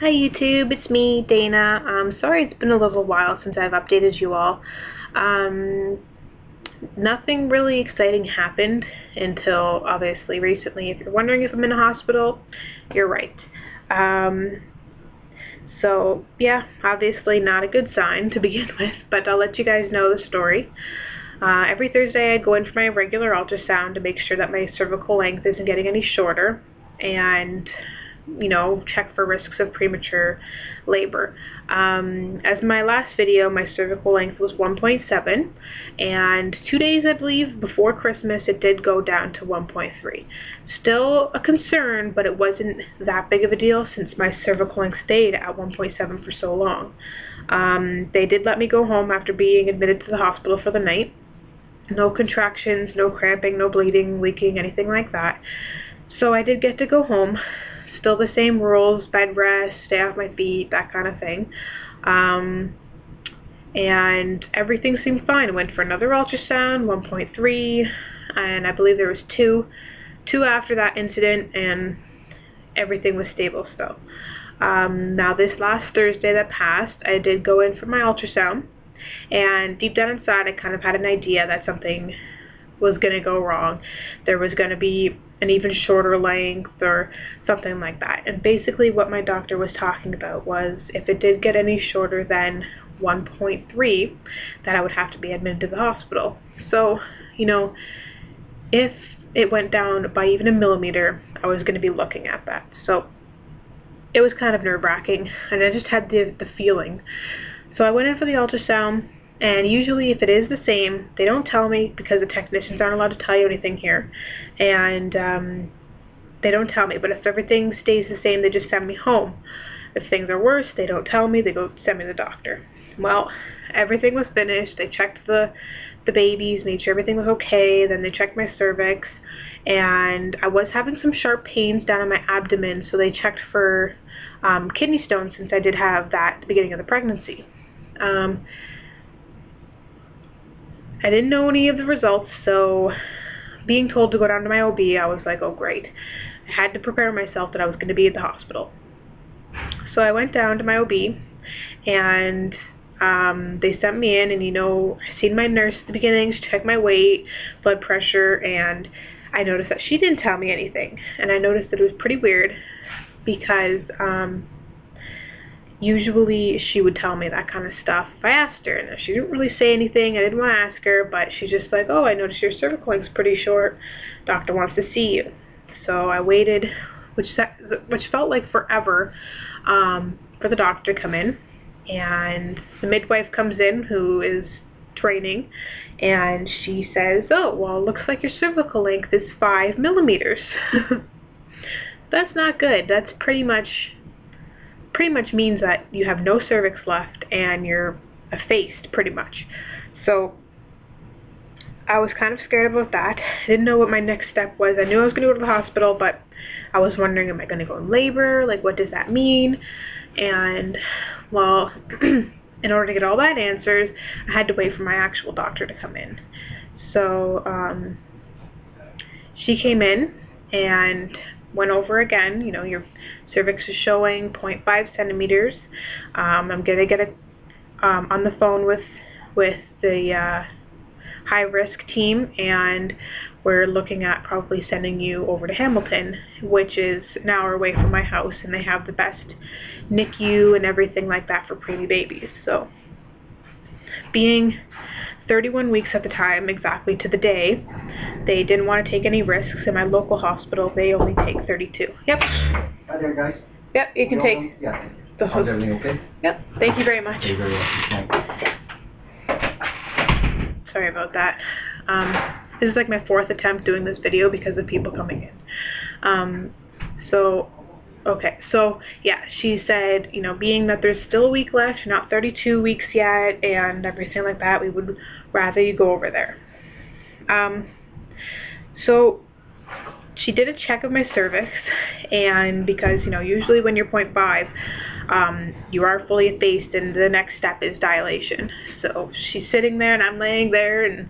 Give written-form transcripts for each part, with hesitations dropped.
Hi YouTube, it's me, Dana. Sorry it's been a little while since I've updated you all. Um, Nothing really exciting happened until obviously recently. If you're wondering if I'm in a hospital, you're right. Um, so yeah, obviously not a good sign to begin with, but I'll let you guys know the story. Every Thursday I go in for my regular ultrasound to make sure that my cervical length isn't getting any shorter, and check for risks of premature labor. As my last video, my cervical length was 1.7, and 2 days, I believe, before Christmas, it did go down to 1.3. Still a concern, but it wasn't that big of a deal since my cervical length stayed at 1.7 for so long. They did let me go home after being admitted to the hospital for the night. No contractions, no cramping, no bleeding, leaking, anything like that. So I did get to go home. Still the same rules, bed rest, stay off my feet, that kind of thing. And everything seemed fine. I went for another ultrasound, 1.3, and I believe there was two after that incident, and everything was stable still. Now this last Thursday that passed, I did go in for my ultrasound, and deep down inside I kind of had an idea that something was going to go wrong. There was going to be an even shorter length or something like that. And basically what my doctor was talking about was if it did get any shorter than 1.3, that I would have to be admitted to the hospital. So, if it went down by even a millimeter, I was going to be looking at that. So it was kind of nerve-wracking, and I just had the feeling. So I went in for the ultrasound, and usually if it is the same, they don't tell me because the technicians aren't allowed to tell you anything here. And they don't tell me, but if everything stays the same, they just send me home. If things are worse, they don't tell me, they go send me to the doctor. Well, everything was finished. They checked the babies, made sure everything was okay, then they checked my cervix, and I was having some sharp pains down in my abdomen, so they checked for kidney stones since I did have that at the beginning of the pregnancy. I didn't know any of the results, so being told to go down to my OB, I was like, oh great. I had to prepare myself that I was going to be at the hospital. So I went down to my OB, and they sent me in, and I seen my nurse at the beginning. She checked my weight, blood pressure, and I noticed that she didn't tell me anything. And I noticed that it was pretty weird because usually she would tell me that kind of stuff if I asked her. And she didn't really say anything. I didn't want to ask her, but she's just like, oh, I noticed your cervical length's pretty short. Doctor wants to see you. So I waited, which felt like forever, for the doctor to come in. And the midwife comes in, who is training, and she says, oh, well, it looks like your cervical length is 5 millimeters. That's not good. That's pretty much means that you have no cervix left and you're effaced, pretty much. So I was kind of scared about that. I didn't know what my next step was. I knew I was going to go to the hospital, but I was wondering, am I going to go in labor? Like, what does that mean? And, well, in order to get all that answers, I had to wait for my actual doctor to come in. So she came in and went over again. Your cervix is showing 0.5 centimeters. I'm going to get on the phone with the high-risk team, and we're looking at probably sending you over to Hamilton, which is an hour away from my house, and they have the best NICU and everything like that for preemie babies. So being 31 weeks at the time, exactly to the day, they didn't want to take any risks. In my local hospital, they only take 32. Yep. Hi there, guys. Yep, you can take. Yeah. The How's everything okay? Yep. Thank you very much. You're very welcome. Sorry about that. This is like my 4th attempt doing this video because of people coming in. So yeah, she said, being that there's still a week left, you're not 32 weeks yet, and everything like that, we would rather you go over there. So she did a check of my cervix, and because, usually when you're 0.5, you are fully effaced, and the next step is dilation. So she's sitting there, and I'm laying there, and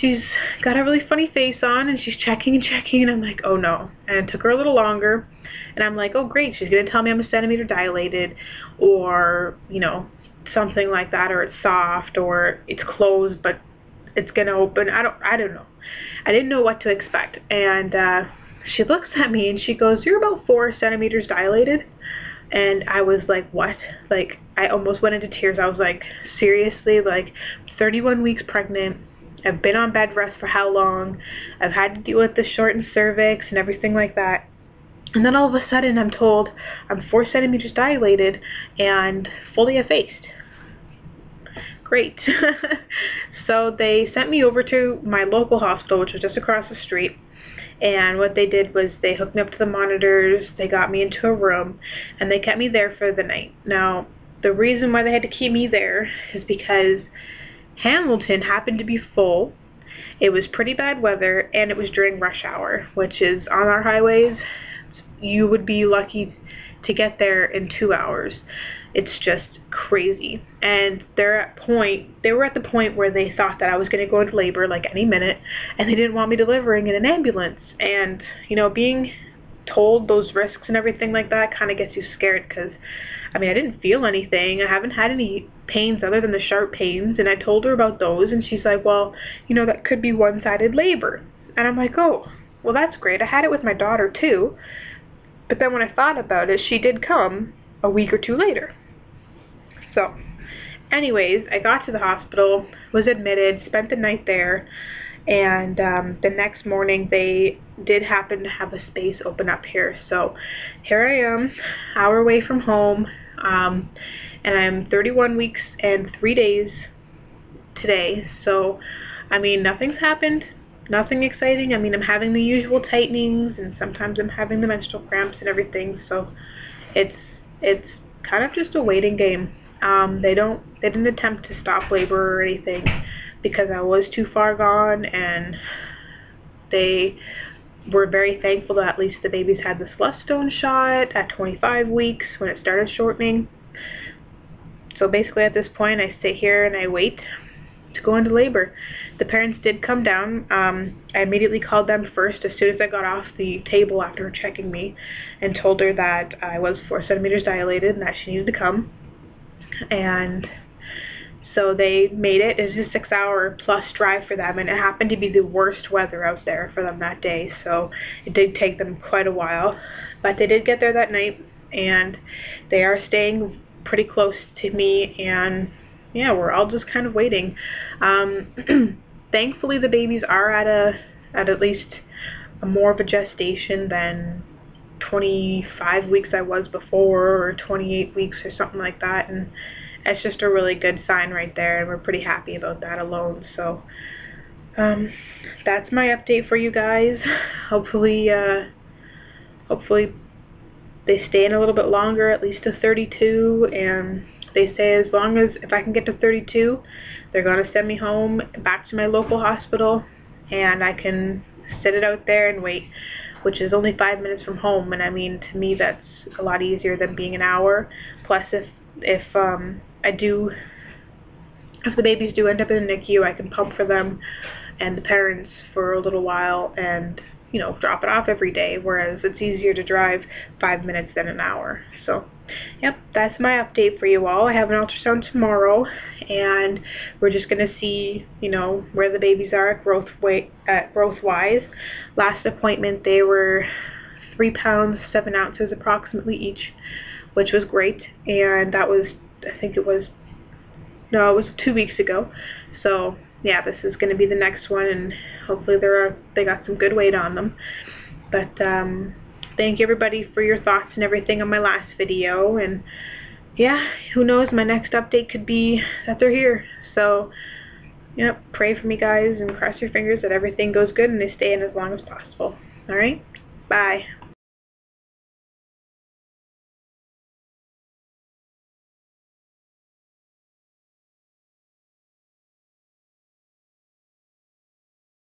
she's got a really funny face on, and she's checking and checking, and I'm like, oh no. And it took her a little longer, and I'm like, oh great, she's going to tell me I'm a centimeter dilated, or, you know, something like that, or it's soft, or it's closed, but it's going to open. I don't know. I didn't know what to expect. And she looks at me, and she goes, you're about 4 centimeters dilated. And I was like, what? Like, I almost went into tears. I was like, seriously? Like, 31 weeks pregnant. I've been on bed rest for how long? I've had to deal with the shortened cervix and everything like that. And then all of a sudden I'm told I'm 4 centimeters dilated and fully effaced. Great. So they sent me over to my local hospital, which was just across the street. And what they did was they hooked me up to the monitors, they got me into a room, and they kept me there for the night. Now, the reason why they had to keep me there is because Hamilton happened to be full. It was pretty bad weather, and it was during rush hour, which is on our highways. You would be lucky to get there in 2 hours. It's just crazy. And they were at the point where they thought that I was going to go into labor like any minute, and they didn't want me delivering in an ambulance. And, you know, being told those risks and everything like that kind of gets you scared, because, I mean, I didn't feel anything. I haven't had any pains other than the sharp pains, and I told her about those, and she's like, well, you know, that could be one-sided labor. And I'm like, oh, well, that's great. I had it with my daughter, too. But then when I thought about it, she did come a week or 2 later. So, anyways, I got to the hospital, was admitted, spent the night there, and the next morning they did happen to have a space open up here. So, here I am, hour away from home, and I'm 31 weeks and 3 days today. So, I mean, nothing's happened. Nothing exciting. I mean, I'm having the usual tightenings, and sometimes I'm having the menstrual cramps and everything. So it's kind of just a waiting game. They didn't attempt to stop labor or anything because I was too far gone, and they were very thankful that at least the babies had the Celestone shot at 25 weeks when it started shortening. So basically at this point I sit here and I wait to go into labor. The parents did come down. I immediately called them first as soon as I got off the table after checking me, and told her that I was 4 centimeters dilated and that she needed to come. And so they made it. It was a 6-hour plus drive for them, and it happened to be the worst weather out there for them that day, so it did take them quite a while. But they did get there that night, and they are staying pretty close to me, and yeah, we're all just kind of waiting. Thankfully, the babies are at least more of a gestation than 25 weeks I was before, or 28 weeks or something like that, and it's just a really good sign right there, and we're pretty happy about that alone. So that's my update for you guys. Hopefully they stay in a little bit longer, at least to 32, and they say as long as, if I can get to 32, they're going to send me home back to my local hospital, and I can sit it out there and wait, which is only 5 minutes from home. And I mean, to me, that's a lot easier than being an hour. Plus, if the babies do end up in the NICU, I can pump for them and the parents for a little while, and, you know, drop it off every day, whereas it's easier to drive 5 minutes than an hour. So, yep, that's my update for you all. I have an ultrasound tomorrow, and we're just going to see, you know, where the babies are at growth-wise. Last appointment, they were 3 pounds, 7 ounces approximately each, which was great, and that was, I think it was 2 weeks ago. So yeah, this is going to be the next one, and hopefully they got some good weight on them. But thank you everybody for your thoughts and everything on my last video, and yeah, who knows, my next update could be that they're here. So yep, pray for me guys, and cross your fingers that everything goes good and they stay in as long as possible. Alright, bye.